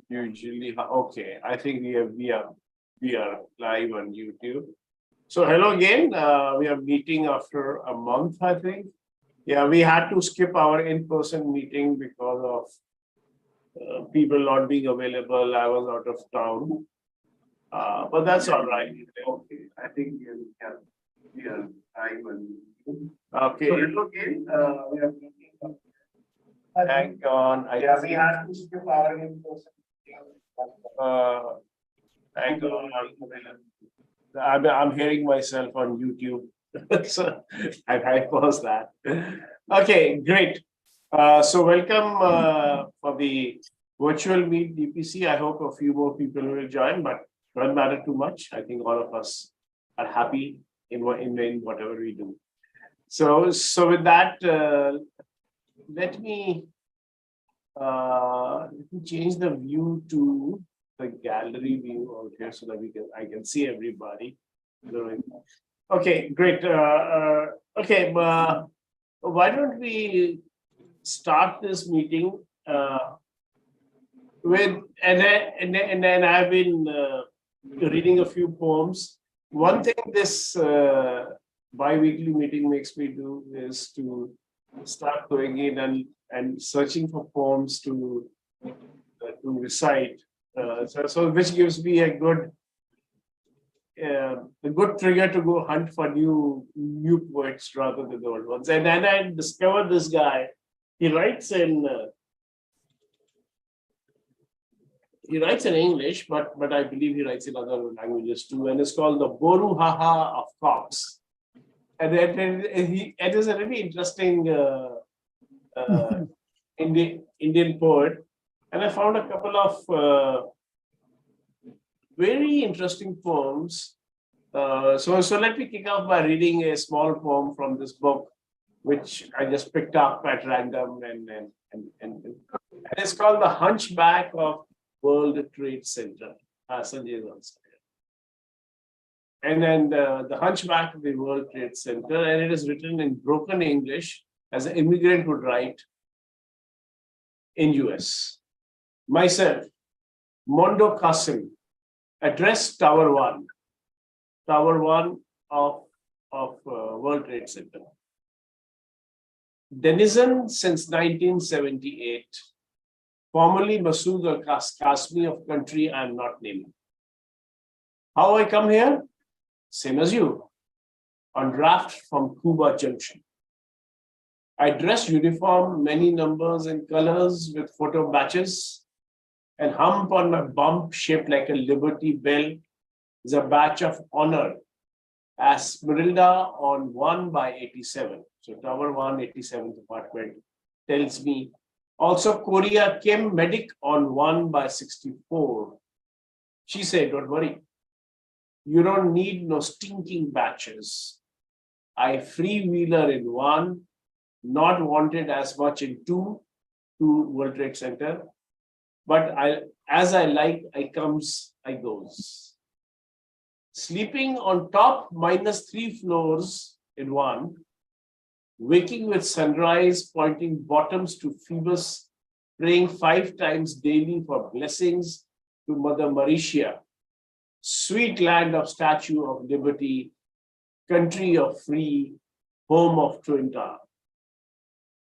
Usually, okay. I think we are live on YouTube. So hello again. We are meeting after a month, I think. Yeah, we had to skip our in-person meeting because of people not being available. I was out of town, but that's all right. Okay, I think we are live on YouTube. Okay. So hello again. We are meeting. Hang on. Yeah, we had to skip our in-person meeting. Hang on. I'm hearing myself on YouTube. So I paused that. Okay, great. So welcome for the virtual meet DPC. I hope a few more people will join, but don't matter too much. I think all of us are happy in whatever we do. So with that, let me change the view to the gallery view over here so that I can see everybody. Okay, great. Okay, why don't we start this meeting with and then I've been reading a few poems. One thing this bi-weekly meeting makes me do is to start going in and searching for poems to recite. So which gives me a good trigger to go hunt for new poets rather than the old ones. And then I discovered this guy. He writes in English, but I believe he writes in other languages too. And it's called the Boru Haha of Cox. And it is a really interesting Indian poet. And I found a couple of very interesting poems. So let me kick off by reading a small poem from this book, which I just picked up at random, and it's called The Hunchback of World Trade Center. Sanjay is also there. And then The Hunchback of the World Trade Center, and it is written in broken English as an immigrant would write in US. Myself, Mondo Qasim, address Tower 1 of World Trade Center. Denizen since 1978, formerly Masood al-Qasmi of country I am not naming. How I come here? Same as you, on draft from Cuba Junction. I dress uniform, many numbers and colors with photo batches, and hump on my bump shaped like a Liberty Bell is a badge of honor as Marilda on 1 by 87. So Tower 1, 87th apartment tells me. Also Korea Kim Medic on 1 by 64. She said, don't worry. You don't need no stinking batches. I freewheeler in 1, not wanted as much in 2 World Trade Center. But as I like, I comes, I goes. Sleeping on top -3 floors in 1, waking with sunrise, pointing bottoms to Phoebus, praying 5 times daily for blessings to Mother Mauritia, sweet land of Statue of Liberty, country of free, home of Twin Tower.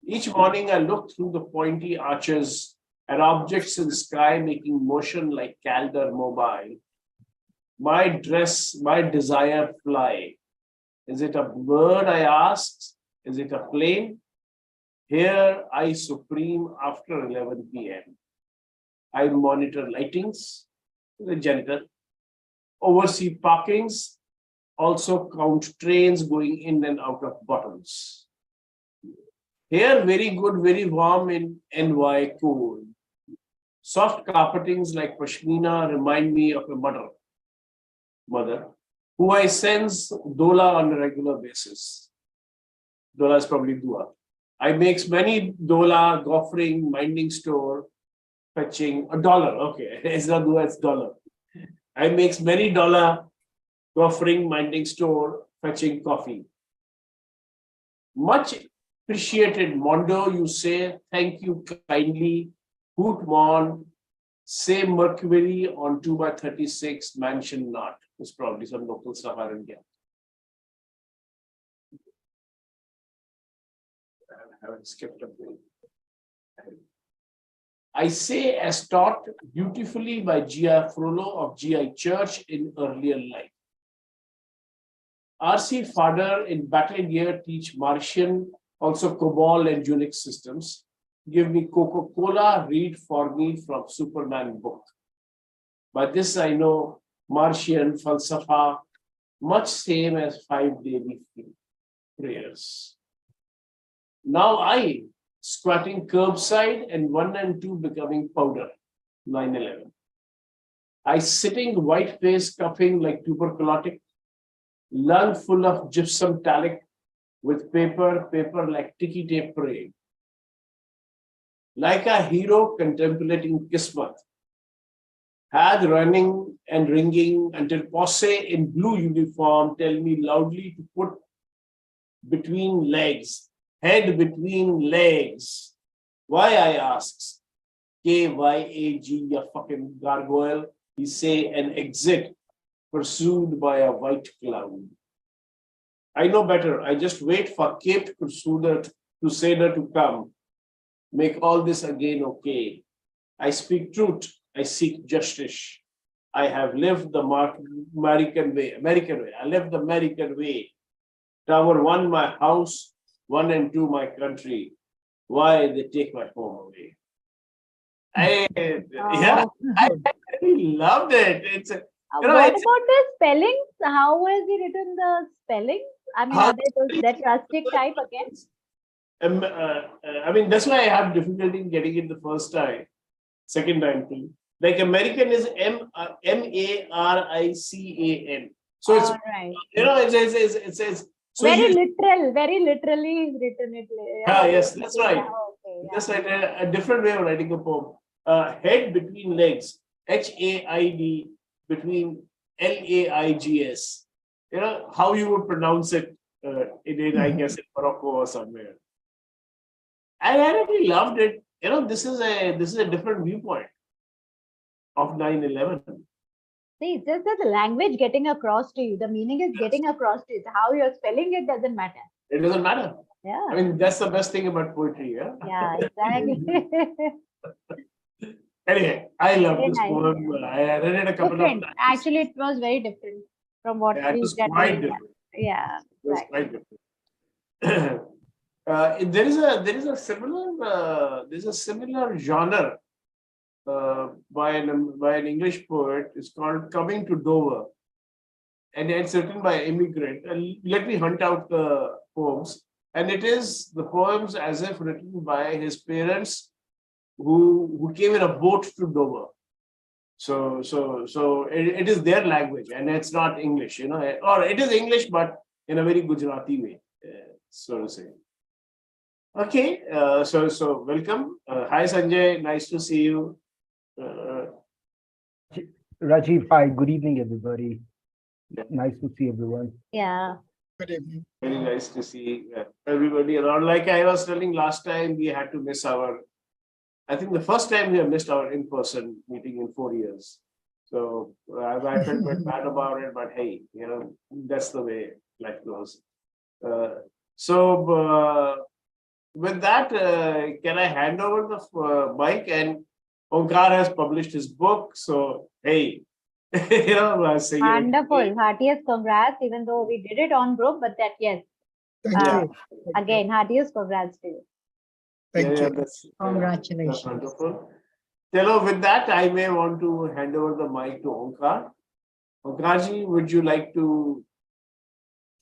Each morning I look through the pointy arches and objects in the sky making motion like Calder Mobile. My desire fly. Is it a bird, I asked? Is it a plane? Here I supreme after 11 p.m. I monitor lightings, the janitor, oversee parkings, also count trains going in and out of bottoms. Here, very good, very warm in NY cold. Soft carpetings like pashmina remind me of a mother, who I sense dola on a regular basis. Dola is probably dua. I makes many dola, goffering, minding store, fetching $1. Okay, it's not dua, it's dollar. I makes many dollar, goffering, minding store, fetching coffee. Much appreciated, Mondo, you say, thank you kindly, hoot mon, Say Mercury on 2/36, mansion not. It's probably some local stuff I didn't get. I haven't skipped a bit. I say as taught beautifully by G.I. Frollo of G.I. Church in earlier life. R.C. Fodder in Battle Gear teach Martian, also COBOL and Unix systems. Give me Coca-Cola, read for me from Superman book. By this I know Martian, Falsafa, much same as 5 daily prayers. Now I, squatting curbside and 1 and 2 becoming powder, 9/11. I sitting white face coughing like tuberculotic, lung full of gypsum talic with paper like ticky tape parade. Like a hero contemplating Kismat, had running and ringing until posse in blue uniform tell me loudly to put between legs, head between legs. Why, I asks, K-Y-A-G, ya fucking gargoyle, he say an exit pursued by a white cloud. I know better, I just wait for Cape Crusader to come. Make all this again okay. I speak truth. I seek justice. I have lived the American way. I left the American way. Tower 1, my house. 1 and 2, my country. Why they take my home away? I really loved it. It's what about the spellings? How has he written the spellings? I mean, are they that rustic type again? I mean, that's why I have difficulty in getting it the first time, second time too. Like American is M-A-R-I-C-A-N. So it's, right. It's so very literally written it. Yes, that's right. Okay, that's right. A different way of writing a poem. Head between legs, H-A-I-D between L-A-I-G-S. You know how you would pronounce it in I guess in Morocco or somewhere. I really loved it. You know, this is a different viewpoint of 9/11. See, it's just that the language getting across to you, the meaning is getting across to you. How you're spelling it doesn't matter. It doesn't matter. Yeah. I mean, that's the best thing about poetry, yeah? Yeah, exactly. Anyway, I love this poem. I read it a couple of times. Actually, it was very different from what we read. Quite different. Yeah. It was quite different. There is a similar genre by an English poet. It's called Coming to Dover, and it's written by an immigrant. Let me hunt out the poems, and it is the poems as if written by his parents who came in a boat to Dover. So it is their language, and it's not English, you know, or it is English, but in a very Gujarati way, so to say. Okay, so welcome. Hi Sanjay, nice to see you. Rajiv, hi, good evening, everybody. Nice to see everyone. Yeah. Good evening. Very nice to see everybody around. Like I was telling last time, we had to miss I think the first time we have missed our in-person meeting in 4 years. So I felt quite bad about it, but hey, you know, that's the way life goes. With that, can I hand over the mic? And Onkar has published his book. So, hey, you know, say wonderful. Heartiest congrats, even though we did it on group, but that, yes. Thank you. Again, heartiest congrats to you. Thank you. Congratulations. That's wonderful. Chalo, with that, I may want to hand over the mic to Onkar. Onkarji, would you like to?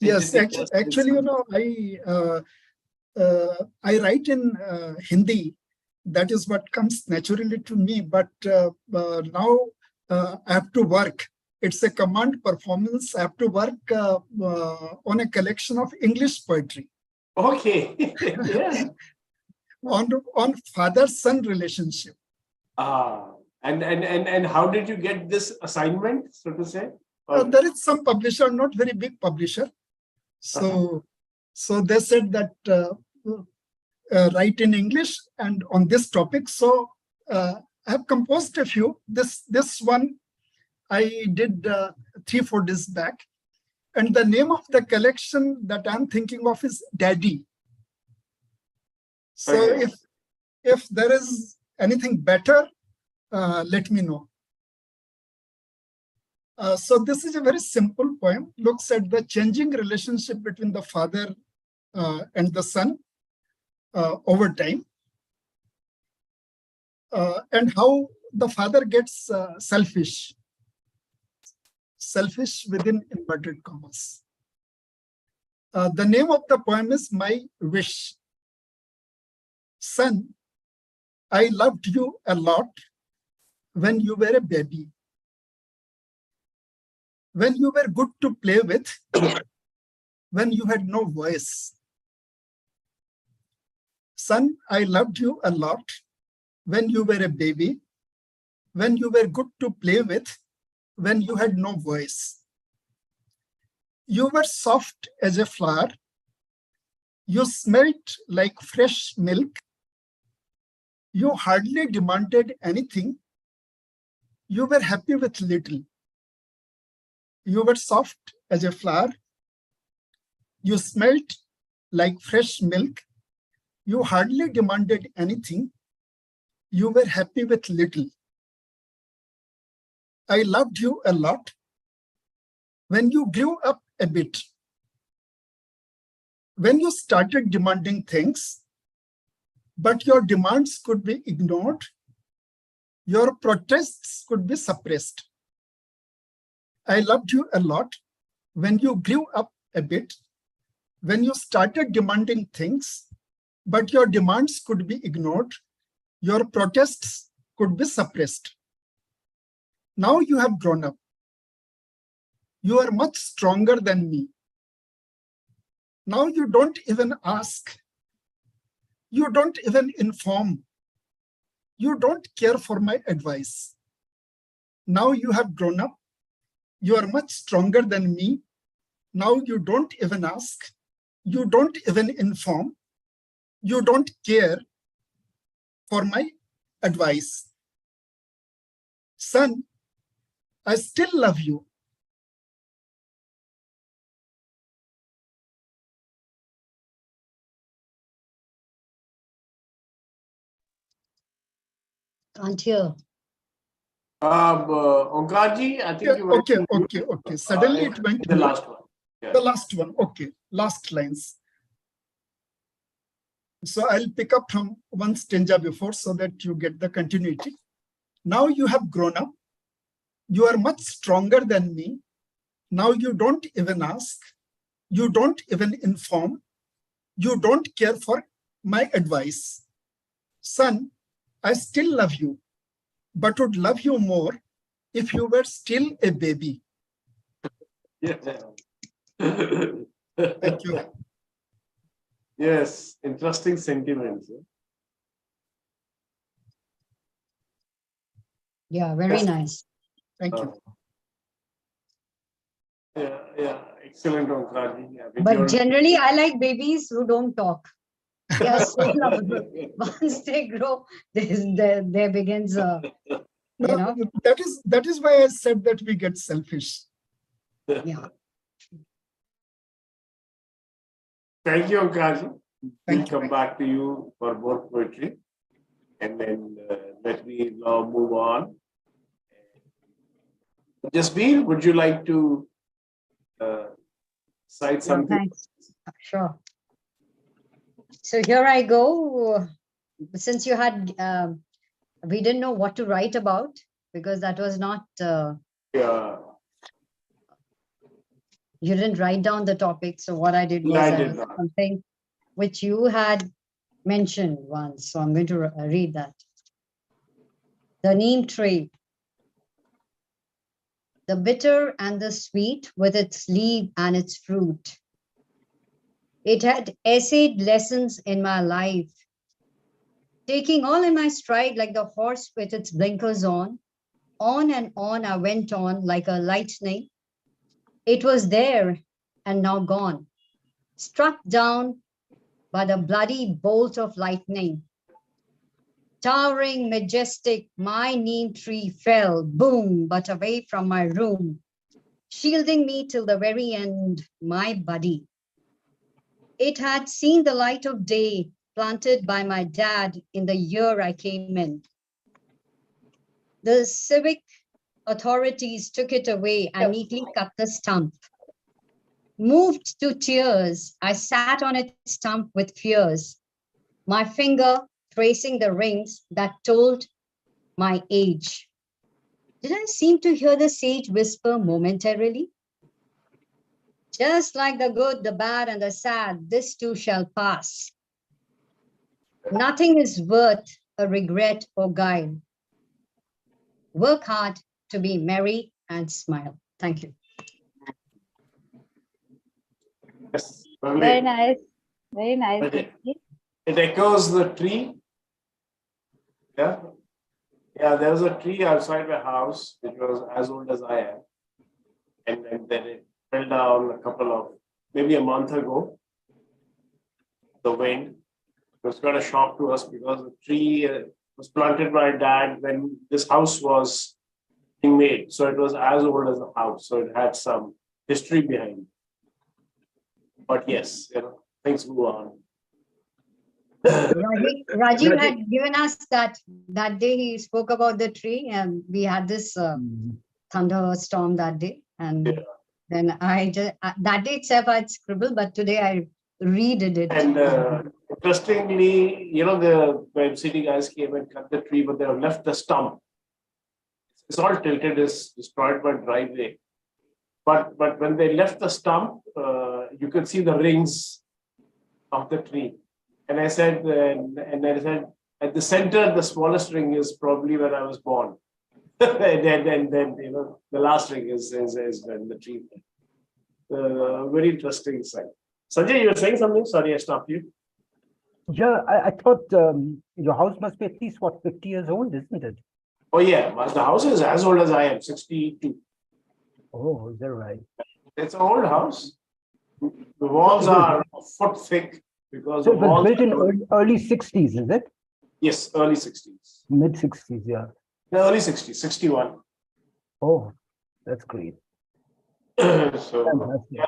Yes, actually, you know, I write in Hindi. That is what comes naturally to me. But now I have to work. It's a command performance. I have to work on a collection of English poetry. Okay. Yeah. on father-son relationship. And how did you get this assignment, so to say? There is some publisher, not very big publisher. So they said that write in English and on this topic. So I have composed a few. This one I did 3-4 days back. And the name of the collection that I'm thinking of is Daddy. So Okay. if there is anything better, let me know. So this is a very simple poem, looks at the changing relationship between the father and the son over time, and how the father gets selfish within inverted commas. The name of the poem is My Wish. Son, I loved you a lot when you were a baby. When you were good to play with, when you had no voice. Son, I loved you a lot when you were a baby, when you were good to play with, when you had no voice. You were soft as a flower. You smelt like fresh milk. You hardly demanded anything. You were happy with little. You were soft as a flower. You smelt like fresh milk. You hardly demanded anything. You were happy with little. I loved you a lot when you grew up a bit. When you started demanding things, but your demands could be ignored, your protests could be suppressed. I loved you a lot when you grew up a bit, when you started demanding things, but your demands could be ignored, your protests could be suppressed. Now you have grown up. You are much stronger than me. Now you don't even ask. You don't even inform. You don't care for my advice. Now you have grown up. You are much stronger than me. Now you don't even ask. You don't even inform. You don't care for my advice. Son, I still love you. Can't hear. Omkarji, I think you went Okay. Suddenly it went the mute. last one. Yeah. The last one. Okay. Last lines. So I'll pick up from one stanza before so that you get the continuity. Now you have grown up. You are much stronger than me. Now you don't even ask. You don't even inform. You don't care for my advice. Son, I still love you, but would love you more if you were still a baby. Yeah. Thank you. Yes, interesting sentiments. Yeah, very nice. Thank you. Yeah, excellent, Omkarji. Yeah, with But your- generally, I like babies who don't talk. They are so lovable. Once they grow, there begins a, you know. That is why I said that we get selfish. Yeah. Thank you, Omkarji. We'll Thank you. come back to you for more poetry. And then let me now move on. Jasbir, would you like to cite something? Thanks. Sure. So here I go. Since you had, we didn't know what to write about because that was not, Yeah. you didn't write down the topic. So what I did was I did not. something which you had mentioned once. So I'm going to read that. The neem tree. The bitter and the sweet with its leaf and its fruit. It had essayed lessons in my life, taking all in my stride like the horse with its blinkers on. On and on I went on like a lightning. It was there and now gone, struck down by the bloody bolt of lightning. Towering, majestic, my neem tree fell, boom, but away from my room, shielding me till the very end, my buddy. It had seen the light of day, planted by my dad in the year I came in. The civic authorities took it away and neatly cut the stump. Moved to tears, I sat on its stump with fears, my finger tracing the rings that told my age. Did I seem to hear the sage whisper momentarily? Just like the good, the bad, and the sad, this too shall pass. Nothing is worth a regret or guile. Work hard to be merry and smile. Thank you. Yes, Very lovely. nice. Very nice. Okay. It echoes the tree. Yeah. Yeah, there was a tree outside my house which was as old as I am. And then it fell down maybe a month ago. The wind. It was quite a shock to us because the tree was planted by dad when this house was being made. So it was as old as the house. So it had some history behind it. But yes, things move on. Rajiv had given us that day he spoke about the tree, and we had this thunderstorm that day. And then I just, that day itself I'd scribbled, but today I redid it. And interestingly, the MCD guys came and cut the tree, but they have left the stump. It's all tilted, is destroyed by driveway. But when they left the stump, you could see the rings of the tree. And I said, at the center, the smallest ring is probably when I was born. and then the last ring is when the tree. Very interesting sight. Sanjay, you were saying something? Sorry, I stopped you. Yeah, I thought your house must be at least, 50 years old, isn't it? Oh, yeah. But the house is as old as I am, 62. Oh, is that right? It's an old house. The walls are a foot thick because So the it was walls built in are early 60s, is it? yes, early 60s. Mid 60s, yeah. The early 60s, 61. Oh, that's great. So, Fantastic. yeah.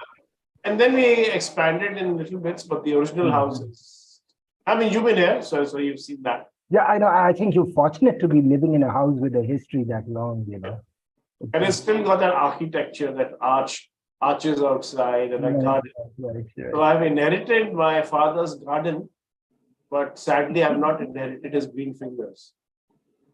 And then we expanded in little bits, but the original house is, I mean, you've been here, so you've seen that. Yeah, I know. I think you're fortunate to be living in a house with a history that long, And it's still got that architecture, that arches outside and a garden. Right. So I've inherited my father's garden, but sadly I've not inherited his green fingers.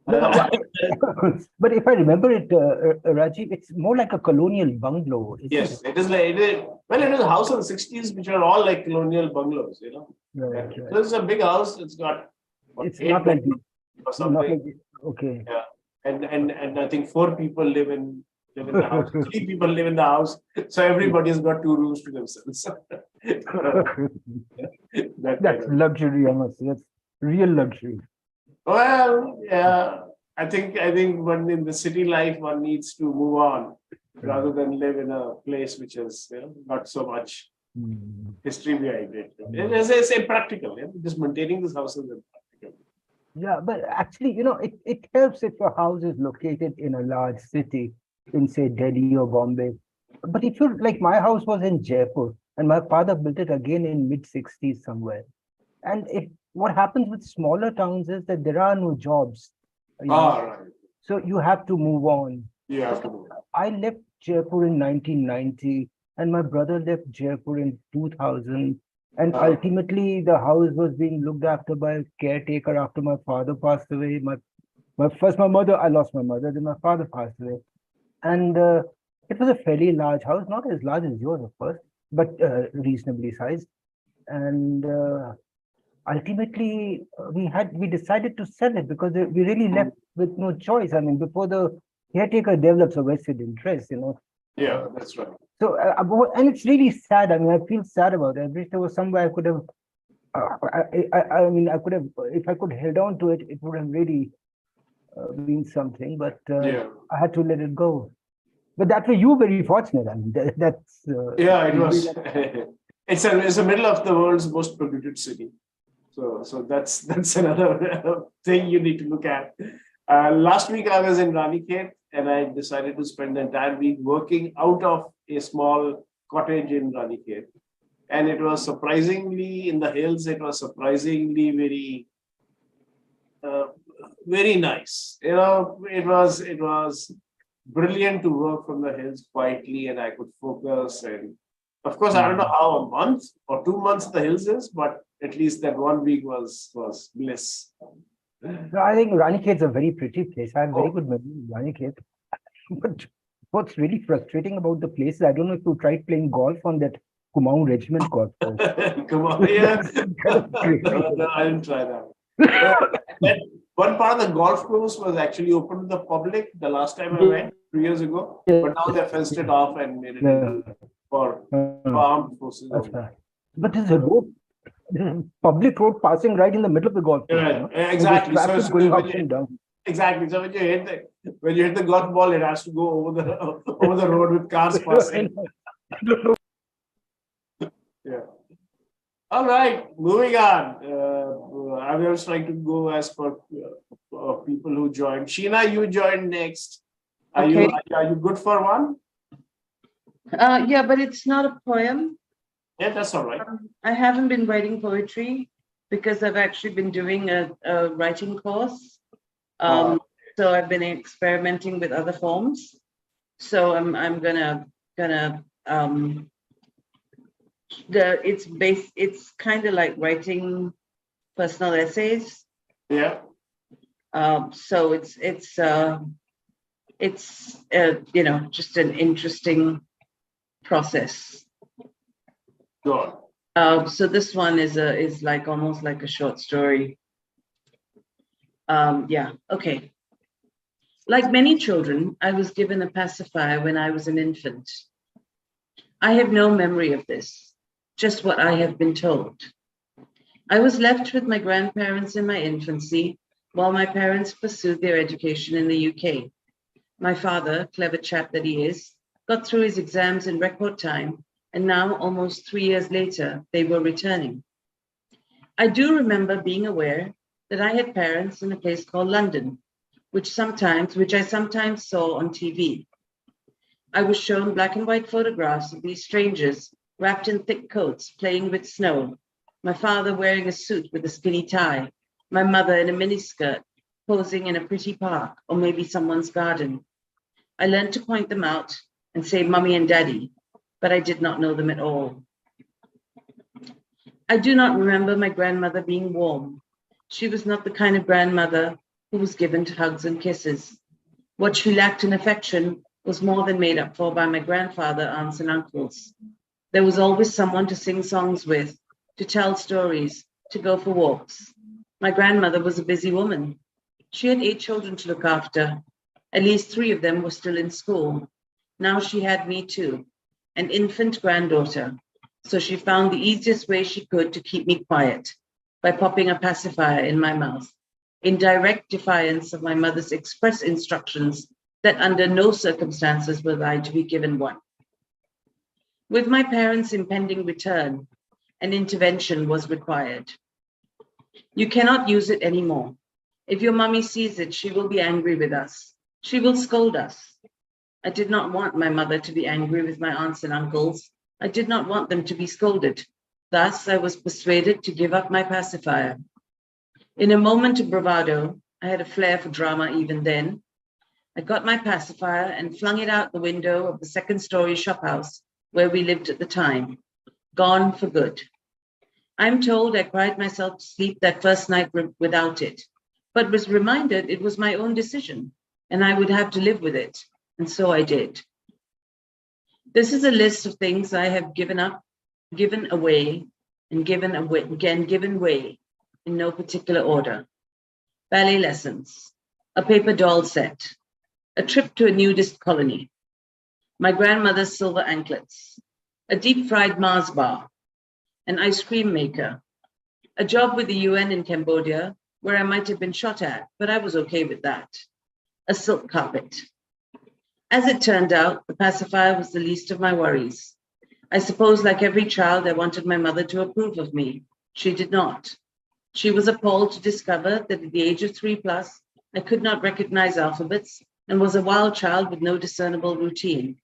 But if I remember it, Rajiv, it's more like a colonial bungalow. Yes, it is like, it is a house in the 60s, which are all like colonial bungalows, Right. So it's a big house, it's got It's 8 not like, bedrooms or something. okay. Yeah. And I think 4 people live in the house. 3 people live in the house. So everybody's got 2 rooms to themselves. That's luxury, I must say. That's real luxury. Well, yeah. I think when in the city life, one needs to move on rather than live in a place which is not so much history behind it. It's impractical. Just maintaining this house is impractical. Yeah, but actually, it helps if your house is located in a large city, in say Delhi or Bombay. But if you like, my house was in Jaipur, and my father built it again in mid 60s somewhere. And what happens with smaller towns is that there are no jobs. Right. So you have to move on. You have to move on. I left Jaipur in 1990, and my brother left Jaipur in 2000. And ultimately, the house was being looked after by a caretaker after my father passed away. First, my mother, I lost my mother, then my father passed away. And it was a fairly large house, not as large as yours, of course, but reasonably sized. And ultimately, we decided to sell it because we really left with no choice. I mean, before the caretaker develops a vested interest, Yeah, that's right. So, and it's really sad. I mean, I feel sad about it. I wish there was somewhere I could have, I mean, I could have, if I could held on to it, it would have really been something, but I had to let it go. But that way, you were very fortunate. I mean, that's. Yeah, it was. It's the middle of the world's most polluted city. So that's another thing you need to look at. Last week I was in Ranikhet and I decided to spend the entire week working out of a small cottage in Ranikhet. And it was surprisingly in the hills, it was surprisingly very nice. You know, it was brilliant to work from the hills quietly and I could focus. And of course, I don't know how a month or 2 months the hills is, but at least that 1 week was bliss. No, I think Ranikhet is a very pretty place. I have very Oh. good memories of Ranikhet. But what's really frustrating about the place is I don't know if you tried playing golf on that Kumaon Regiment golf course. Come on, yeah. Kind of crazy. No, I didn't try that. That one part of the golf course was actually open to the public the last time I went 2 years ago, but now they fenced it off and made it Yeah. for Uh, armed forces. That's only. right. But there's a road, public road passing right in the middle of the golf course. Right, You know? And there's exactly. So, traffic so going when up you- and down. exactly. So when you hit the golf ball, it has to go over the road with cars passing. Yeah. All right, moving on. I was trying to go as per people who joined. Sheena, you joined next. Are you good for one? Yeah, but it's not a poem. Yeah, that's all right. I haven't been writing poetry because I've actually been doing a writing course. So I've been experimenting with other forms. So I'm gonna it's kind of like writing personal essays. Yeah. So it's you know, just an interesting process. Good. So this one is like almost like a short story. Yeah, okay. Like many children, I was given a pacifier when I was an infant. I have no memory of this, just what I have been told. I was left with my grandparents in my infancy while my parents pursued their education in the UK. My father, clever chap that he is, got through his exams in record time, and now, almost 3 years later, they were returning. I do remember being aware that I had parents in a place called London, which I sometimes saw on TV. I was shown black and white photographs of these strangers wrapped in thick coats, playing with snow. My father wearing a suit with a skinny tie, my mother in a miniskirt, posing in a pretty park or maybe someone's garden. I learned to point them out and say mummy and daddy, but I did not know them at all. I do not remember my grandmother being warm. She was not the kind of grandmother who was given to hugs and kisses. What she lacked in affection was more than made up for by my grandfather, aunts and uncles. There was always someone to sing songs with, to tell stories, to go for walks. My grandmother was a busy woman. She had 8 children to look after. At least 3 of them were still in school. Now she had me too, an infant granddaughter. So she found the easiest way she could to keep me quiet by popping a pacifier in my mouth, in direct defiance of my mother's express instructions that under no circumstances was I to be given one. With my parents' impending return, an intervention was required. You cannot use it anymore. If your mummy sees it, she will be angry with us. She will scold us. I did not want my mother to be angry with my aunts and uncles. I did not want them to be scolded. Thus, I was persuaded to give up my pacifier. In a moment of bravado, I had a flair for drama even then. I got my pacifier and flung it out the window of the 2nd-story shophouse where we lived at the time. Gone for good. I'm told I cried myself to sleep that first night without it, but was reminded it was my own decision and I would have to live with it. And so I did. This is a list of things I have given up, given away, and given way in no particular order. Ballet lessons, a paper doll set, a trip to a nudist colony, my grandmother's silver anklets, a deep-fried Mars bar, an ice cream maker, a job with the UN in Cambodia where I might have been shot at, but I was okay with that, a silk carpet. As it turned out, the pacifier was the least of my worries. I suppose like every child, I wanted my mother to approve of me. She did not. She was appalled to discover that at the age of 3+, I could not recognize alphabets and was a wild child with no discernible routine.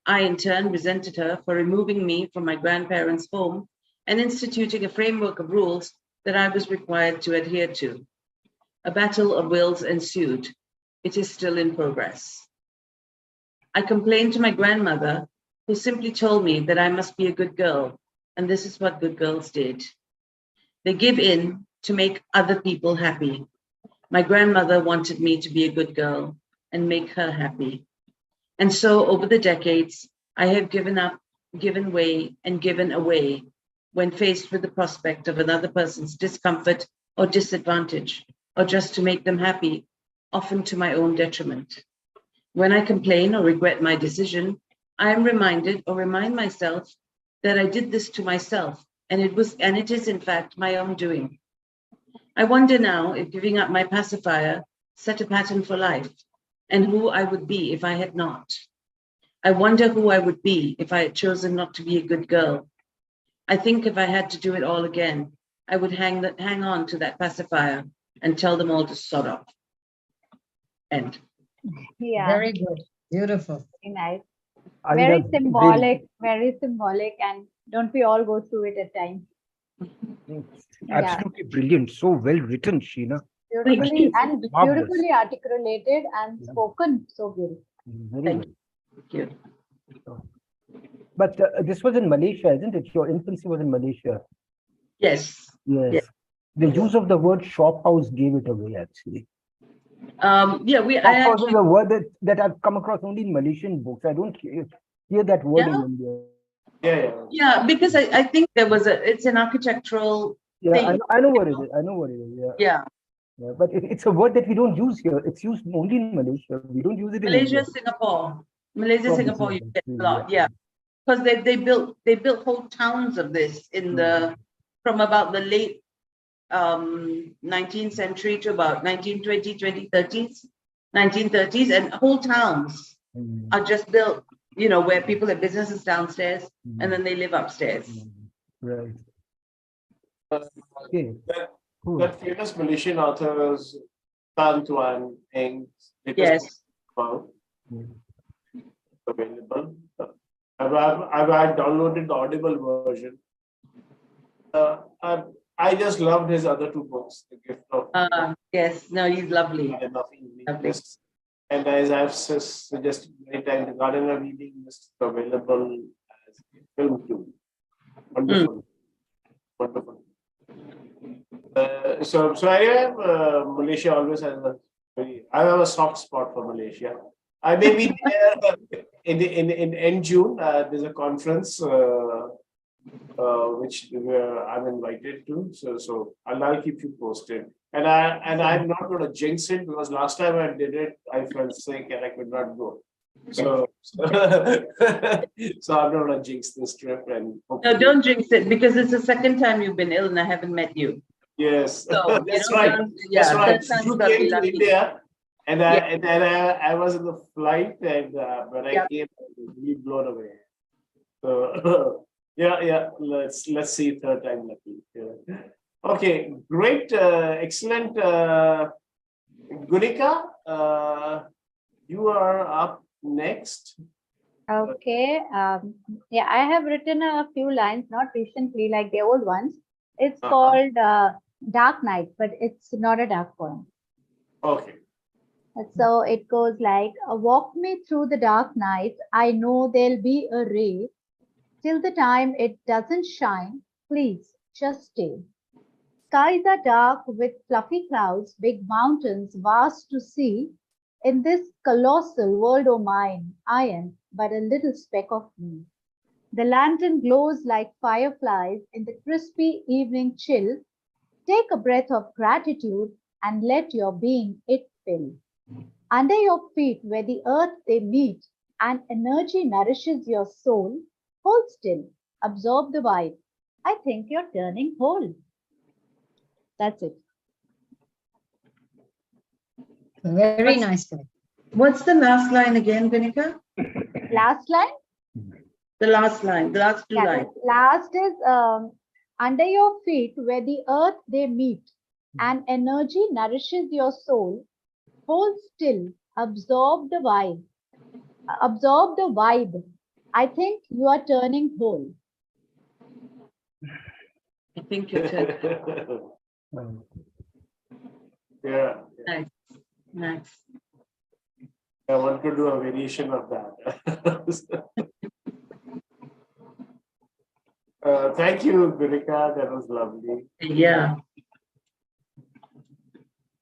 I, in turn, resented her for removing me from my grandparents' home and instituting a framework of rules that I was required to adhere to. A battle of wills ensued. It is still in progress. I complained to my grandmother, who simply told me that I must be a good girl, and this is what good girls did. They give in to make other people happy. My grandmother wanted me to be a good girl and make her happy. And so over the decades, I have given up, given way, and given away when faced with the prospect of another person's discomfort or disadvantage, or just to make them happy, often to my own detriment. When I complain or regret my decision, I am reminded or remind myself that I did this to myself, and it is in fact my own doing. I wonder now if giving up my pacifier set a pattern for life, and who I would be if I had not. I wonder who I would be if I had chosen not to be a good girl. I think if I had to do it all again, I would hang on to that pacifier and tell them all to sod off. End. Yeah, Very good. Beautiful. very nice. I mean, Very that's symbolic, very symbolic. And don't we all go through it at times? absolutely brilliant. So well written, Sheena. Beautifully you. and Marvelous. beautifully articulated and spoken so beautiful. Very Thank well. Thank you. But this was in Malaysia, isn't it? Your infancy was in Malaysia. Yes. Yes. Yeah. The use of the word shop house gave it away, actually. Yeah, Shop house is a word that I've come across only in Malaysian books. I don't hear that word in Yeah. India. Yeah, because I think it's an architectural Yeah, thing. I know what it is. I know what it is. Yeah. Yeah. Yeah, but it's a word that we don't use here. It's used only in Malaysia. We don't use it in Malaysia, India. Singapore, Probably Singapore, you get a Singapore, lot. Yeah. Because they built whole towns of this in from about the late 19th century to about 1930s, and whole towns are just built, where people have businesses downstairs and then they live upstairs. Right. Okay. That famous Malaysian author is Tan Tuan Eng. Yes. Available. I've downloaded the Audible version. I just loved his other two books, The Gift of Yes, no, he's lovely. Lovely. And as I've suggested many times, the Garden of Eden is available as a film too. Wonderful. Wonderful. So anyway, Malaysia always has I have a soft spot for Malaysia. I may be there in end June. There's a conference which I'm invited to. So I'll keep you posted. And I'm not going to jinx it because last time I did it, I felt sick and I could not go. So I'm not going to jinx this trip. And no, don't jinx it because it's the second time you've been ill and I haven't met you. Yes, so, that's right. That's right. You came to India, and I was in the flight, and when I came, I was really blown away. So yeah. Let's see third time lucky. Yeah. Okay, great, excellent, Gunika. You are up next. Okay. Yeah, I have written a few lines, not recently, like the old ones. It's called Dark Night, but it's not a dark poem. Okay. So it goes like, walk me through the dark night. I know there'll be a ray. Till the time it doesn't shine, please just stay. Skies are dark with fluffy clouds, big mountains vast to see. In this colossal world of mine, I am but a little speck of me. The lantern glows like fireflies in the crispy evening chill. Take a breath of gratitude and let your being it fill. Under your feet where the earth they meet and energy nourishes your soul, hold still, absorb the vibe. I think you're turning whole. That's it. Very nice. What's the last line again, Gunika? Last line? The last line, the last two lines. Last is, Under your feet, where the earth they meet, and energy nourishes your soul, hold still, absorb the vibe. I think you are turning whole. I think your turn. Um, Yeah, Nice. Nice. I want to do a variation of that. Thank you, Gurika. That was lovely. Yeah.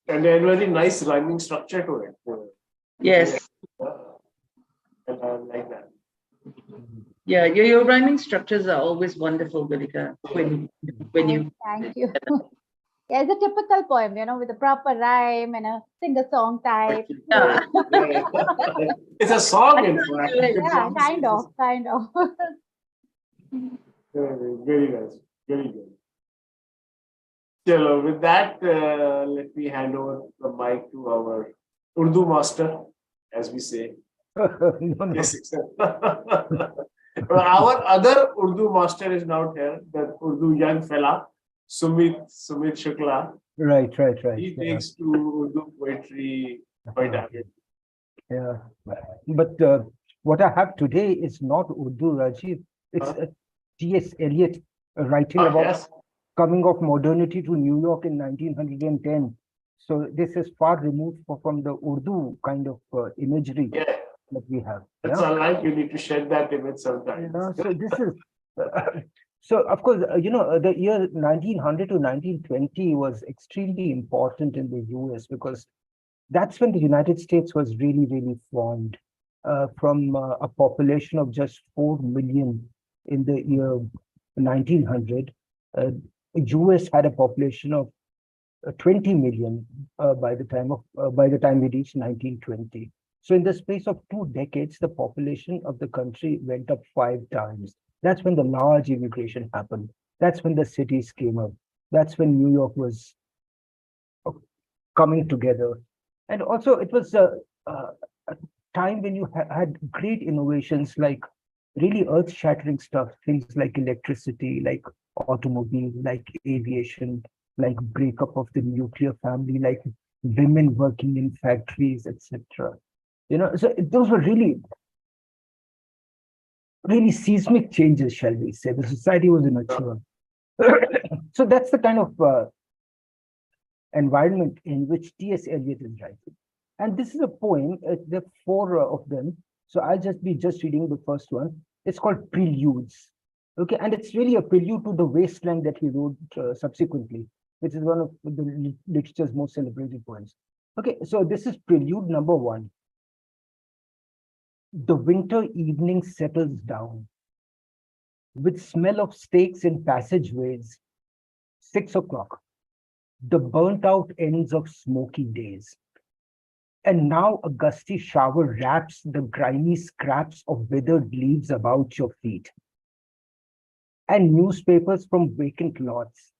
And a very nice rhyming structure to it. Yes. And I like that. Yeah. Your rhyming structures are always wonderful, Vilika. When you Thank you. Yeah, it's a typical poem, with a proper rhyme and a singer-song type. Yeah. It's a song, in fact. Yeah, kind of. Very nice. Very good. So with that, let me hand over the mic to our Urdu master, as we say. no, no. Yes, our other Urdu master is now here, the Urdu young fella, Sumit Shukla. Right. He Yeah. takes to Urdu poetry quite avid. Yeah. But what I have today is not Urdu, Rajiv. It's T.S. Eliot writing about Yes. coming of modernity to New York in 1910. So this is far removed from the Urdu kind of imagery Yeah. that we have. That's Yeah? unlike you need to shed that image sometimes. So this is so of course the year 1900 to 1920 was extremely important in the US because that's when the United States was really formed from a population of just 4 million in the year 1900. US had a population of 20 million by the time we reached 1920. So in the space of 2 decades, the population of the country went up 5 times. That's when the large immigration happened. That's when the cities came up. That's when New York was coming together. And also it was a time when you had great innovations like really earth-shattering stuff, things like electricity, like automobile, like aviation, like breakup of the nuclear family, like women working in factories, etc. So those were really seismic changes, shall we say. The society was immature. So that's the kind of environment in which T.S. Eliot is writing. And this is a poem, there are 4 of them. So I'll just be reading the first one. It's called Preludes. Okay, and it's really a prelude to the Wasteland that he wrote subsequently, which is one of the literature's most celebrated poems. Okay, so this is Prelude number 1. The winter evening settles down with smell of steaks in passageways. 6 o'clock. The burnt out ends of smoky days. And now a gusty shower wraps the grimy scraps of withered leaves about your feet. And newspapers from vacant lots.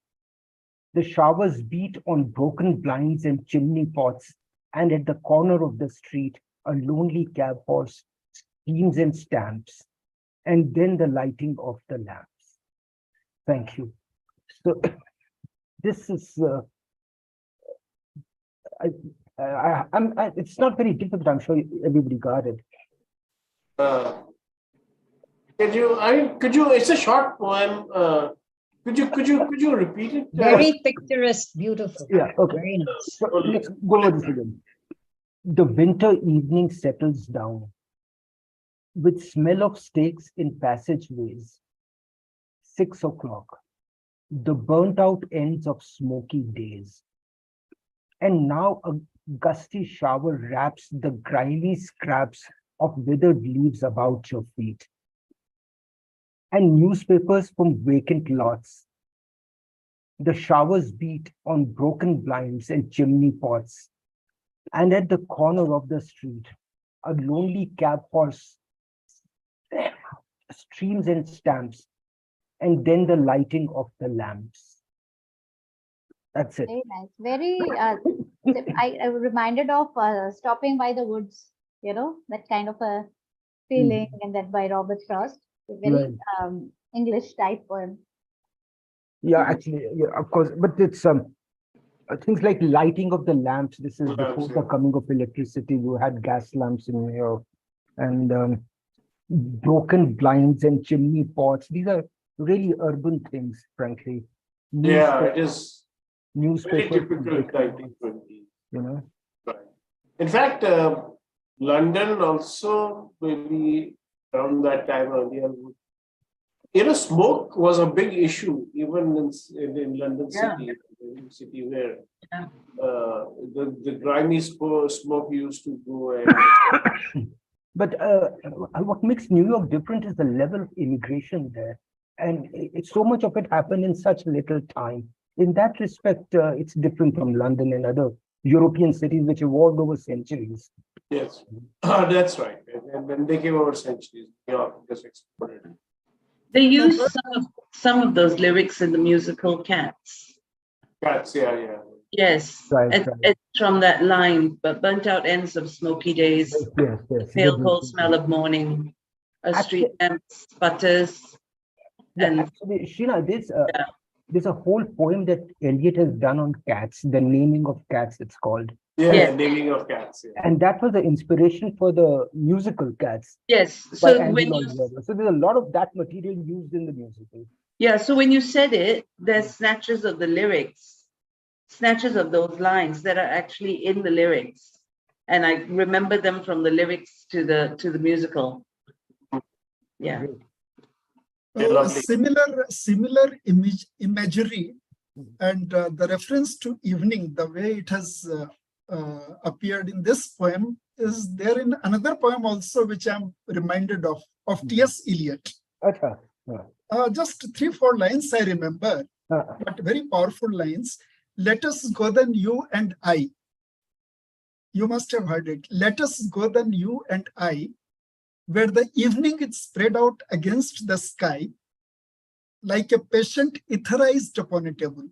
The showers beat on broken blinds and chimney pots, and at the corner of the street, a lonely cab horse steams and stamps, and then the lighting of the lamps. Thank you. So this is it's not very difficult. I'm sure everybody got it. Could you? It's a short poem. Could you repeat it? Very picturesque, beautiful. Yeah. Okay. Very nice. So let's go over this again. The winter evening settles down with smell of steaks in passageways. 6 o'clock. The burnt out ends of smoky days. And now a gusty shower wraps the grimy scraps of withered leaves about your feet. And newspapers from vacant lots. The showers beat on broken blinds and chimney pots. And at the corner of the street, a lonely cab horse streams and stamps, and then the lighting of the lamps. That's it. Very nice. I'm reminded of Stopping by the Woods, that kind of a feeling, and that by Robert Frost. A very English type poem. Yeah, actually, yeah, of course, but it's things like lighting of the lamps. This is before the coming of electricity. You had gas lamps in here, and broken blinds and chimney pots. These are really urban things, frankly. Yeah, it is very Newspapers, typical 1920s. you know. Right. In fact, London also maybe around that time earlier, smoke was a big issue even in London Yeah. city where Yeah. the grimy smoke used to go and But what makes New York different is the level of immigration there. And so much of it happened in such little time. In that respect, it's different from London and other European cities which evolved over centuries. yes, that's right. And then they came over centuries. New York just exploded. They used some of those lyrics in the musical Cats. Cats, yeah. Yes, Right, it's, right. it's from that line, but burnt out ends of smoky days, Yes. pale cold smell of morning, a street lamp sputters, Yeah, and actually, Sheila, yeah. there's a whole poem that Eliot has done on cats, the naming of cats, it's called. Yeah, Yes. naming of cats. Yeah. And that was the inspiration for the musical Cats Yes. by So Andy when Lloyd you Webber. So there's a lot of that material used in the musical. so when you said it, there's snatches of the lyrics, snatches of those lines that are actually in the lyrics. And I remember them from the lyrics to the musical. Yeah. Lovely. Similar imagery and the reference to evening, the way it has appeared in this poem, is there in another poem also, which I'm reminded of T.S. Eliot. Acha. Just 3-4 lines I remember, but very powerful lines. Let us go then, you and I. You must have heard it. Let us go then, you and I, where the evening is spread out against the sky, like a patient etherized upon a table.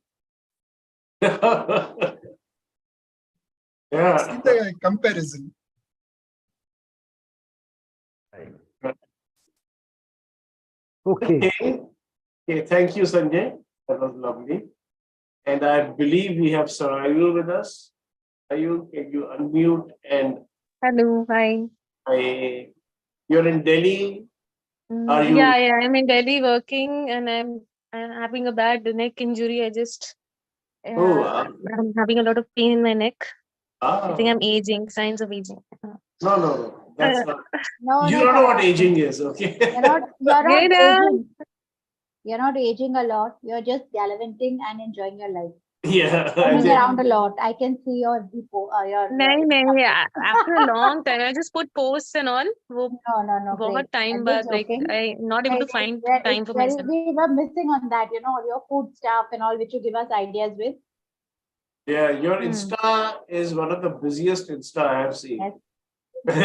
Yeah. See the comparison. Okay. Okay, thank you, Sanjay. That was lovely. And I believe we have Sarayu with us. Sarayu, can you unmute and Hello, hi. you're in Delhi? Are you? Yeah, I'm in Delhi working and I'm having a bad neck injury. I'm having a lot of pain in my neck. I think I'm aging, signs of aging. No. That's not. No, You no, don't know what Sarah. aging is, okay? You're not Hey, now. aging. You're not aging a lot. You're just gallivanting and enjoying your life. Yeah. Running around a lot. I can see your depot. No. After a long time, I just put posts and all. No. बहुत Great. time I'm बाद, just like joking. I'm not able to find time for Very, myself. we were missing on that, your food stuff and all, which you give us ideas with. Yeah, your Insta is one of the busiest Insta I have seen. Yes. And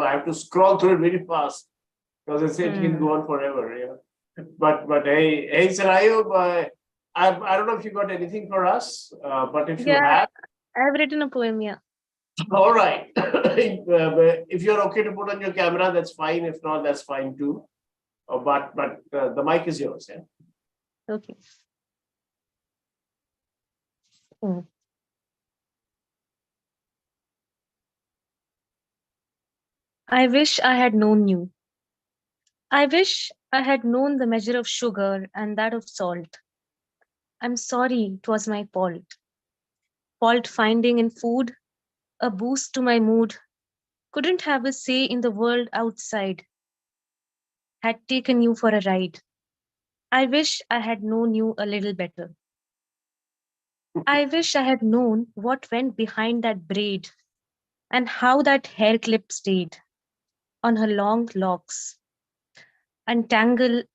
I have to scroll through it very fast because it can go on forever. Yeah. But hey, Sarayu, I don't know if you got anything for us, but if you have, I've written a poem. Yeah. all right. If you're okay to put on your camera, that's fine. If not, that's fine too. But the mic is yours. Yeah. Okay. I wish I had known you. I wish I had known the measure of sugar and that of salt. I'm sorry, 'twas my fault. Fault finding in food, a boost to my mood. Couldn't have a say in the world outside. Had taken you for a ride. I wish I had known you a little better. I wish I had known what went behind that braid and how that hair clip stayed on her long locks, untangling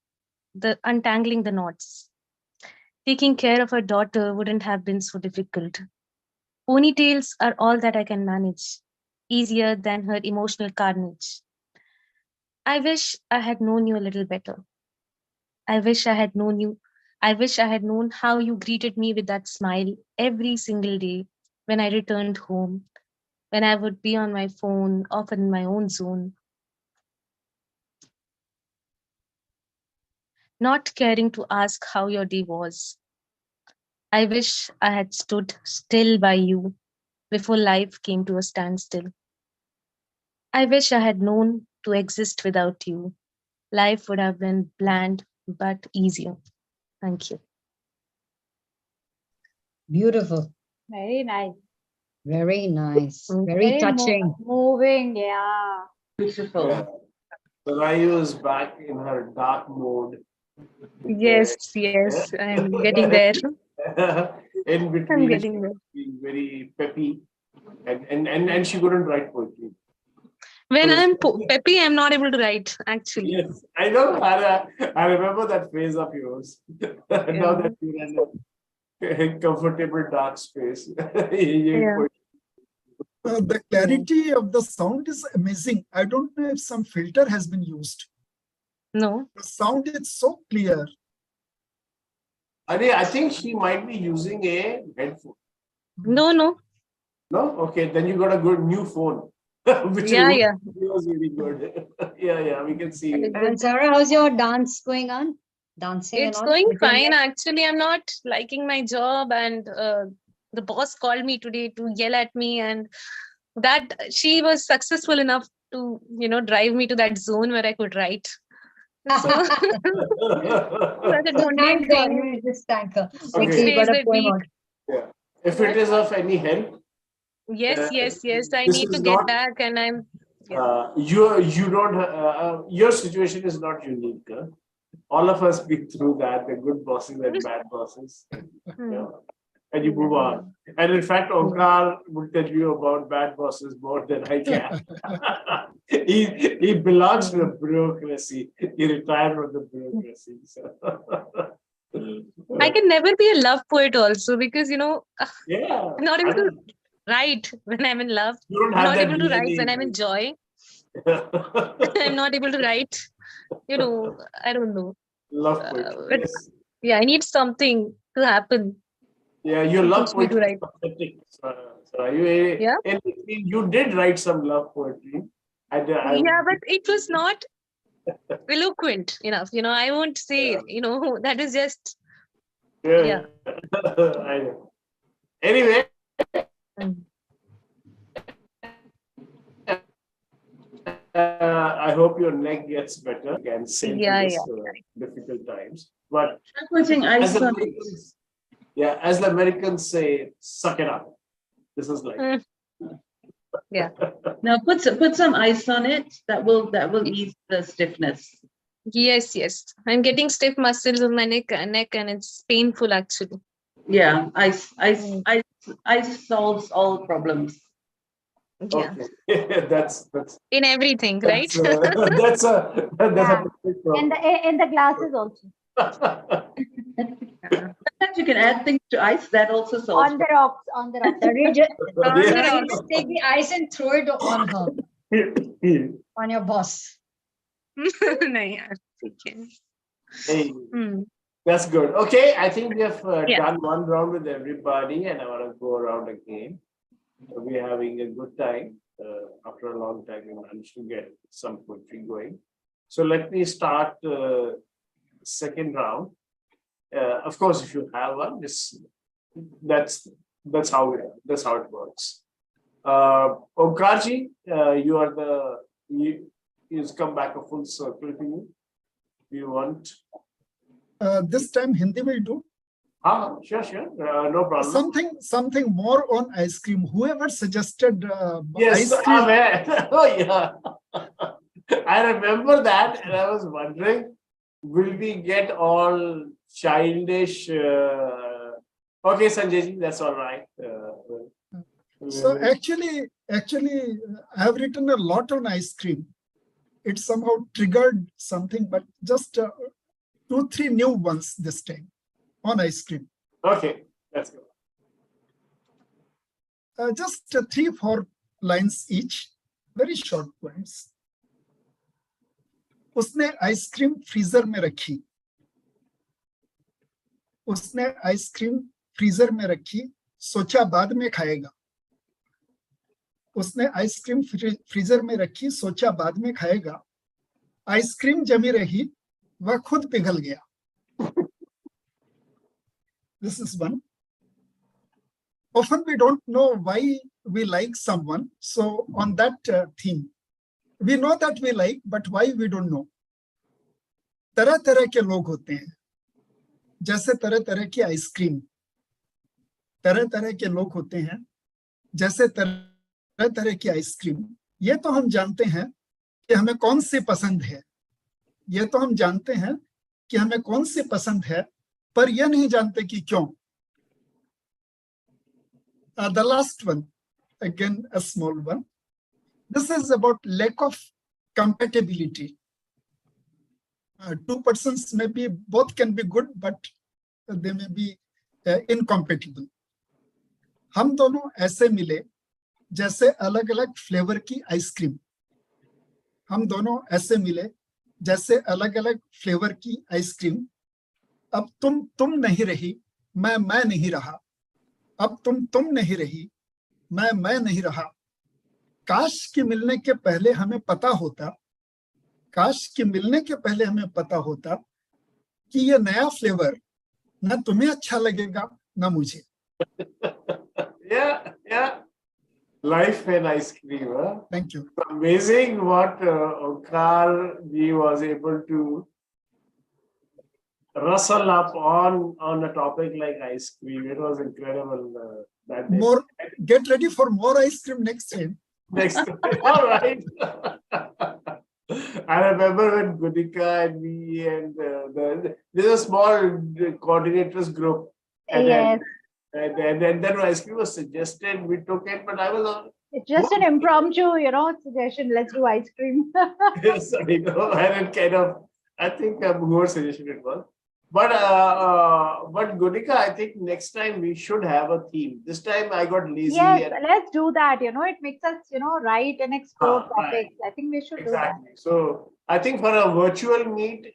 the knots. Taking care of her daughter wouldn't have been so difficult. Ponytails are all that I can manage, easier than her emotional carnage. I wish I had known you a little better. I wish I had known you. I wish I had known how you greeted me with that smile every single day when I returned home, when I would be on my phone, often in my own zone. not caring to ask how your day was. I wish I had stood still by you before life came to a standstill. I wish I had known to exist without you. Life would have been bland but easier. Thank you. Beautiful. Very nice. Very nice. Mm. Very Very touching. moving. Yeah. Beautiful. Yeah. Sarayu is back in her dark mode. Yes, yes, I'm getting there. In I'm between, getting there. being very peppy, and she couldn't write poetry. When So- I'm peppy, I'm not able to write, actually. Yes, I know. I remember that phase of yours. Now that you're in a comfortable dark space, you Yeah. put- The clarity of the sound is amazing. I don't know if some filter has been used. No. The sound is so clear. I think she might be using a headphone. No, no. No, okay, then you got a good new phone, which Yeah. was really good. Yeah, we can see you. And Sarah, how's your dance going on? Dancing It's and all? going With your fine. neck? Actually, I'm not liking my job, and the boss called me today to yell at me, and that she was successful enough to, drive me to that zone where I could write. So that's a So good thank her. thing. You just thank her. Okay. Make sure you got Days a a poem week. out. Yeah. If it is of any help, Yes. I this need to is get not- back, and I'm. you don't your situation is not unique. Huh? All of us been through that, the good bosses and bad bosses. Yeah. And you move on. And in fact, Omkar will tell you about bad bosses more than I can. he belongs to the bureaucracy. He retired from the bureaucracy. So. I can never be a love poet also, because Yeah. I'm not able I to mean, write when I'm in love. you don't I'm have not that able to write DNA when in I'm in you. joy. I'm not able to write. I don't know. Love poetry. But Yes. yeah, I need something to happen Yeah, your to love push me to poetry write. is pathetic. So Yeah. you did write some love poetry. Yeah, but it was not eloquent enough. I won't say, that is just, yeah. I know. Anyway, Mm. I hope your neck gets better and sail Yeah, through this difficult times. But I'm putting as ice the on it. Americans, as the Americans say, suck it up. This is like Mm. Yeah. Now put some ice on it. That will ease the stiffness. Yes. I'm getting stiff muscles on my neck, and it's painful actually. Yeah, ice solves all problems. Yeah. okay. that's In everything, right? that's a Yeah. perfect In the glasses also. Sometimes you can add things to ice that also solves. On the rocks. Sarah, just Yeah. take the ice and throw it on her, on your boss. Nahi yaar, theek hai. Hey, Hmm. that's good. Okay, I think we have Yeah. done one round with everybody, and I want to go around again. We're having a good time. After a long time, we managed to get some poetry going. So let me start second round. Of course, if you have one, that's how it works. Omkarji, you's come back a full circle to you. Do you want? This time Hindi will do. Sure. No problem. Something more on ice cream. Whoever suggested Yes, ice cream. oh yeah. I remember that, and I was wondering, will we get all childish? Okay, Sanjay, that's all right. So actually, I have written a lot on ice cream. It somehow triggered something, but just 2-3 new ones this time on ice cream. Okay, let's go. Just 3-4 lines each, very short poems. उसने ice cream freezer में रखी उसने ice cream freezer में रखी सोचा बाद में खाएगा उसने आइसक्रीम फ्रीजर में रखी सोचा बाद में खाएगा आइसक्रीम जमी रही वह खुद पिघल गया This is one. Often we don't know why we like someone. So on that theme, we know that we like, but why we don't know. तरह तरह के लोग होते हैं, जैसे तरह तरह की आइसक्रीम. तरह तरह के लोग होते हैं, जैसे तरह तरह की आइसक्रीम. ये तो हम जानते हैं कि हमें कौन सी पसंद है. ये तो हम जानते हैं कि हमें कौन सी पसंद है, पर यह नहीं जानते कि क्यों. The last one, again a small one. This is about lack of compatibility. Two persons may be, both can be good, but they may be incompatible. हम दोनों ऐसे मिले जैसे अलग अलग फ्लेवर की आइसक्रीम. हम दोनों ऐसे मिले जैसे अलग अलग फ्लेवर की आइसक्रीम. अब तुम नहीं रही, मैं नहीं रहा. अब तुम नहीं रही, मैं नहीं रहा. काश कि मिलने के पहले हमें पता होता, काश कि मिलने के पहले हमें पता होता कि ये नया फ्लेवर ना तुम्हें अच्छा लगेगा ना मुझे. Yeah. Life and ice cream. Huh? Thank you. It's amazing what Onkar ji was able to rustle up on a topic like ice cream. It was incredible that day. Get ready for more ice cream next time. Next time. All right. I remember when Gudika and me and there's a small coordinators group. And Yes. then then ice cream was suggested. We took it, but I was on. It's just an impromptu, suggestion. Let's do ice cream. Yes, I know, and it kind of, I think whoever suggestion it was. But Gudika, I think next time we should have a theme. This time I got lazy. Yes, let's do that. It makes us, write and explore Right. topics. I think we should Exactly. So I think for a virtual meet,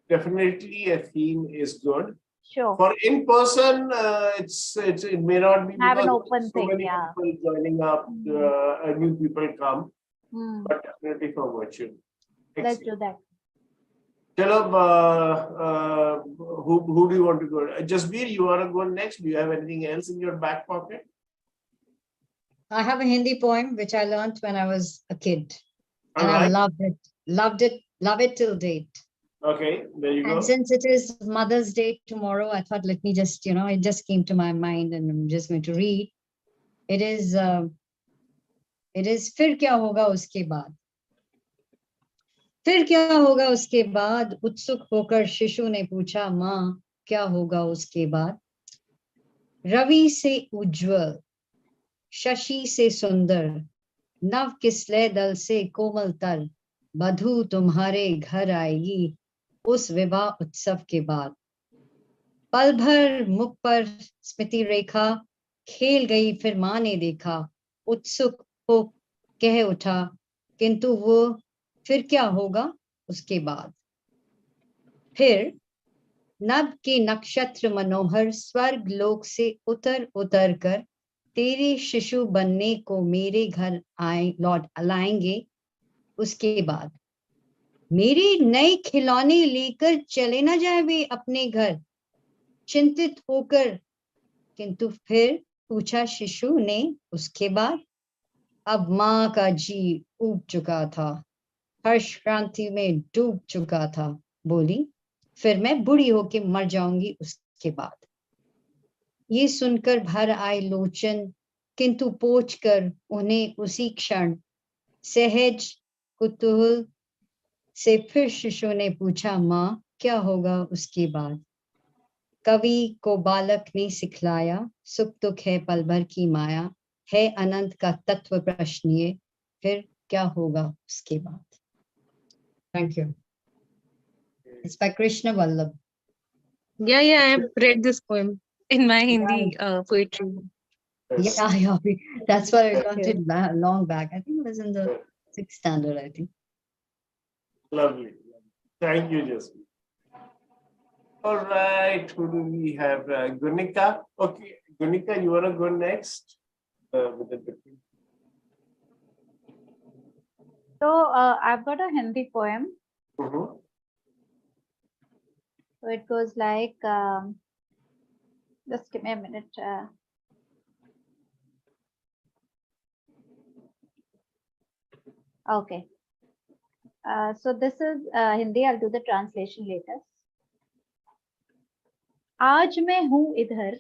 definitely a theme is good. do that. Sure. For in person, it may not be Have an because open so thing, many yeah. people joining up, new people come, Hmm. but definitely for virtual. Let's do that. Chalo, who do you want to go? Jasbir, you want to go next? Do you have anything else in your back pocket? I have a Hindi poem which I learned when I was a kid. All And right. I love it till date. Okay, there you go. And since it is Mother's Day tomorrow, I thought, let me just, it just came to my mind and I'm just going to read. It is फिर क्या होगा उसके बाद. फिर क्या होगा उसके बाद, उत्सुक होकर शिशु ने पूछा, माँ क्या होगा उसके बाद. रवि से उज्जवल, शशि से सुंदर, नव किसलय दल से कोमल तर, बधू तुम्हारे घर आएगी उस विवाह उत्सव के बाद. पल भर मुख पर स्मृति रेखा खेल गई, फिर माँ ने देखा, उत्सुक हो कह उठा, किंतु वो फिर क्या होगा उसके बाद. फिर नभ के नक्षत्र मनोहर स्वर्ग लोक से उतर उतर कर तेरे शिशु बनने को मेरे घर लौट लाएंगे उसके बाद. मेरे नए खिलौने लेकर चले ना जाए वे अपने घर, चिंतित होकर, किंतु फिर पूछा शिशु ने उसके बाद. अब माँ का जी उब चुका था, हर्ष क्रांति में डूब चुका था, बोली फिर मैं बूढ़ी होके मर जाऊंगी उसके बाद. ये सुनकर भर आए लोचन, किंतु पोंछ कर उन्हें उसी क्षण सहज कुतूहल से फिर शिशु ने पूछा, माँ क्या होगा उसके बाद. कवि को बालक ने सिखलाया, सुख दुख है पल भर की माया, है अनंत का तत्व प्रश्नीय, फिर क्या होगा उसके बाद. Thank you. It's by Krishna Vallabh. Yeah, I have read this poem in my Hindi poetry. Yes. Yeah, that's why I learned it long back. I think it was in the 6th standard, I think. Lovely. Thank you, Jasmine. All right, who do we have? Gunika. Okay, Gunika, you want to go next? With the different. So I've got a Hindi poem. Mhm. So it goes like, Just give me a minute. Okay. So this is Hindi. I'll do the translation later. आज मैं हूँ इधर,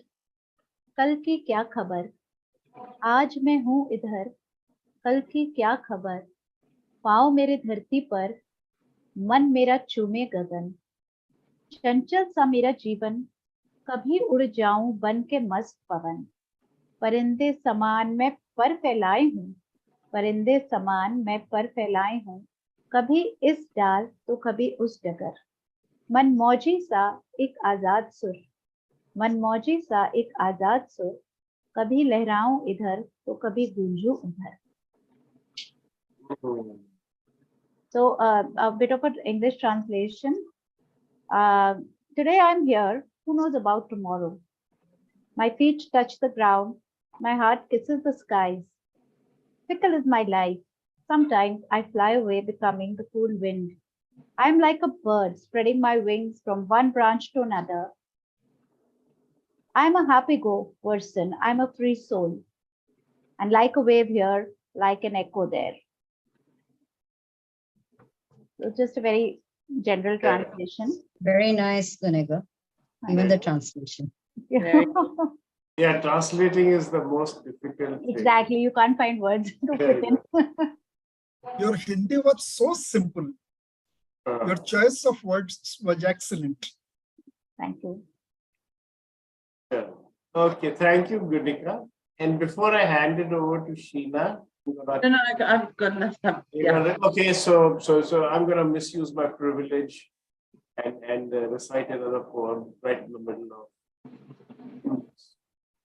कल की क्या खबर? आज मैं हूँ इधर, कल की क्या खबर? पाँव मेरे धरती पर, मन मेरा चूमे गगन। चंचल सा मेरा जीवन, कभी उड़ जाऊं बन के मस्त पवन। परिंदे समान मैं पर फैलाए हूँ, परिंदे समान मैं पर फैलाए हूँ। कभी इस डाल तो कभी उस डगर। मन मौजी सा एक आजाद सुर, मन मौजी सा एक आजाद सुर। कभी लहराऊं इधर तो कभी गूंजूं उधर। So a bit of an English translation. Today I'm here. Who knows about tomorrow? My feet touch the ground. My heart kisses the skies. Fickle is my life. Sometimes I fly away, becoming the cool wind. I'm like a bird spreading my wings from one branch to another. I'm a happy-go person. I'm a free soul. And like a wave here, like an echo there. So just a very general translation. Very nice, Gunego. Even the translation. Very Yeah, translating is the most difficult thing. Exactly. You can't find words to fit in. Your Hindi was so simple. Uh, Your choice of words was excellent. Thank you. yeah. Okay, thank you, Gunika. And before I hand it over to Sheena, No, I've got enough time. Yeah. okay, so I'm gonna misuse my privilege and recite another poem right in the middle of,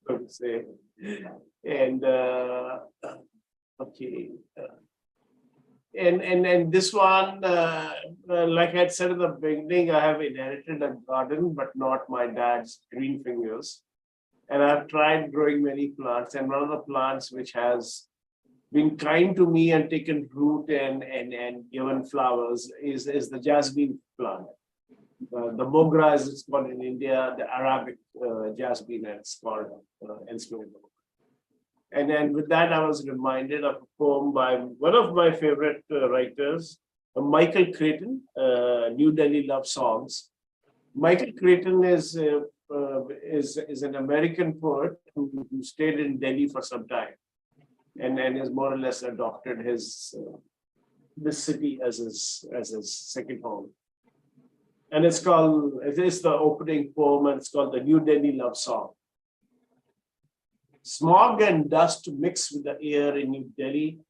so to say, and okay, and this one, like I said in the beginning, I have inherited a garden, but not my dad's green fingers, and I've tried growing many plants, and one of the plants which has been kind to me and taken root and given flowers is the jasmine plant. The mogra, as it's called in India, the Arabic jasmine, and it's called elsewhere. And then with that, I was reminded of a poem by one of my favorite writers, Michael Creighton, New Delhi Love Songs. Michael Creighton is an American poet who stayed in Delhi for some time, and has more or less adopted his this city as his second home. And it is the opening poem, and it's called the New Delhi Love Song. Smog and dust mix with the air in New Delhi.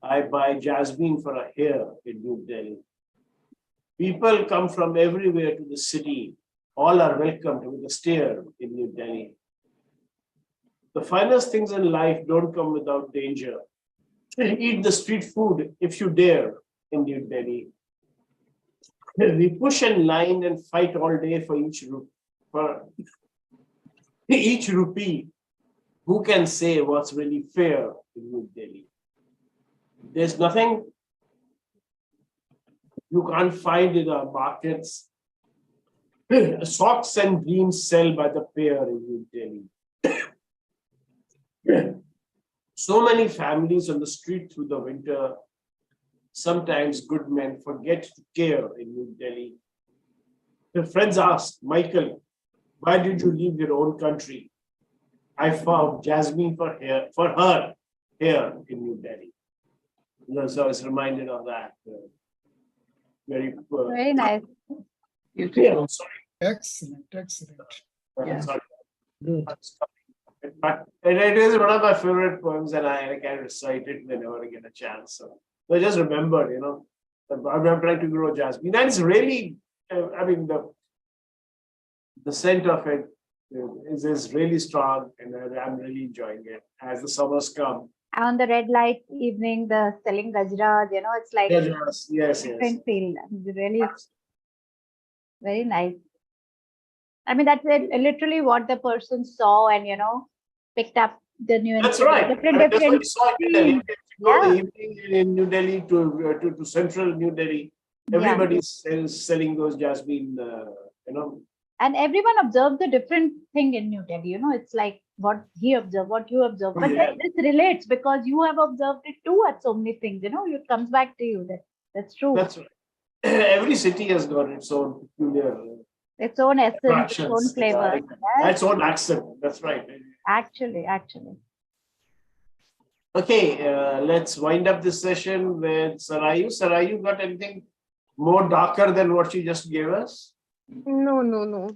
I buy jasmine for a hair in New Delhi. People come from everywhere to the city. All are welcomed with a stare in New Delhi. The finest things in life don't come without danger. Eat the street food if you dare in New Delhi. We push and line and fight all day for each rupee. Who can say what's really fair in New Delhi? There's nothing you can't find in our markets. Socks and dreams sell by the pair in New Delhi. So many families on the street through the winter. Sometimes good men forget to care in New Delhi. The friends ask, Michael, why did you leave your own country? I found jasmine for her here in New Delhi. So I was reminded of that. Very nice. Yeah, sorry. Excellent, excellent. Yeah. Sorry. Good. But it is one of my favorite poems, and I can recite it whenever I get a chance. So I just remembered, I'm trying to grow jasmine, and it's really, I mean, the scent of it is really strong, and I'm really enjoying it as the summers come. On the red light evening, the selling gajras, it's like Yes. different feel. Really, very nice. I mean, that's literally what the person saw and, picked up the nuances. That's right. Different. That's what you saw in New Delhi. If you go the Yeah. evening in New Delhi to central New Delhi, everybody is selling those jasmine, And everyone observes a different thing in you, Teddy. You know, it's like what he observed, what you observe. But Yeah. then this relates because you have observed it too at so many things. You know, it comes back to you. That's true. That's right. Every city has got its own peculiar Its own essence, its own attractions, flavor. its own accent. That's right. Actually. Okay, let's wind up this session with Sarayu. Sarayu, got anything more darker than what you just gave us? No.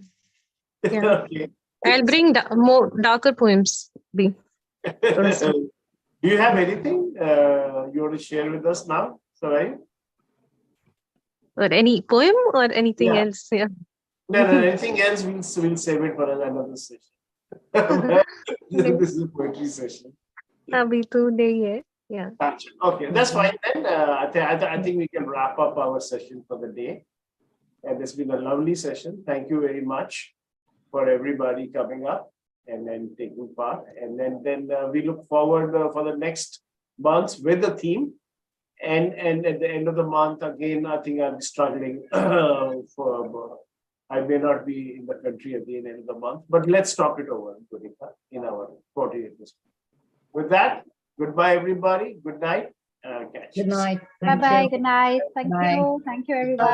Yeah. Okay. I'll bring more darker poems. Do you have anything you want to share with us now, Sarayu? Or any poem or anything Yeah. else. Yeah. No, anything else, we'll save it for another session. This is a poetry session. Abhi to nahi hai. Yeah. Gotcha. Okay, that's fine then. I think we can wrap up our session for the day. And it's been a lovely session. Thank you very much for everybody coming up and then taking part. And then we look forward for the next months with the theme. And at the end of the month, again, I think I'm struggling I may not be in the country at the end of the month, but let's talk it over, Gurika, in our coordinators. With that, goodbye, everybody. Good night. Good night. Bye bye. Good night. Thank Bye. you. Thank you, everyone.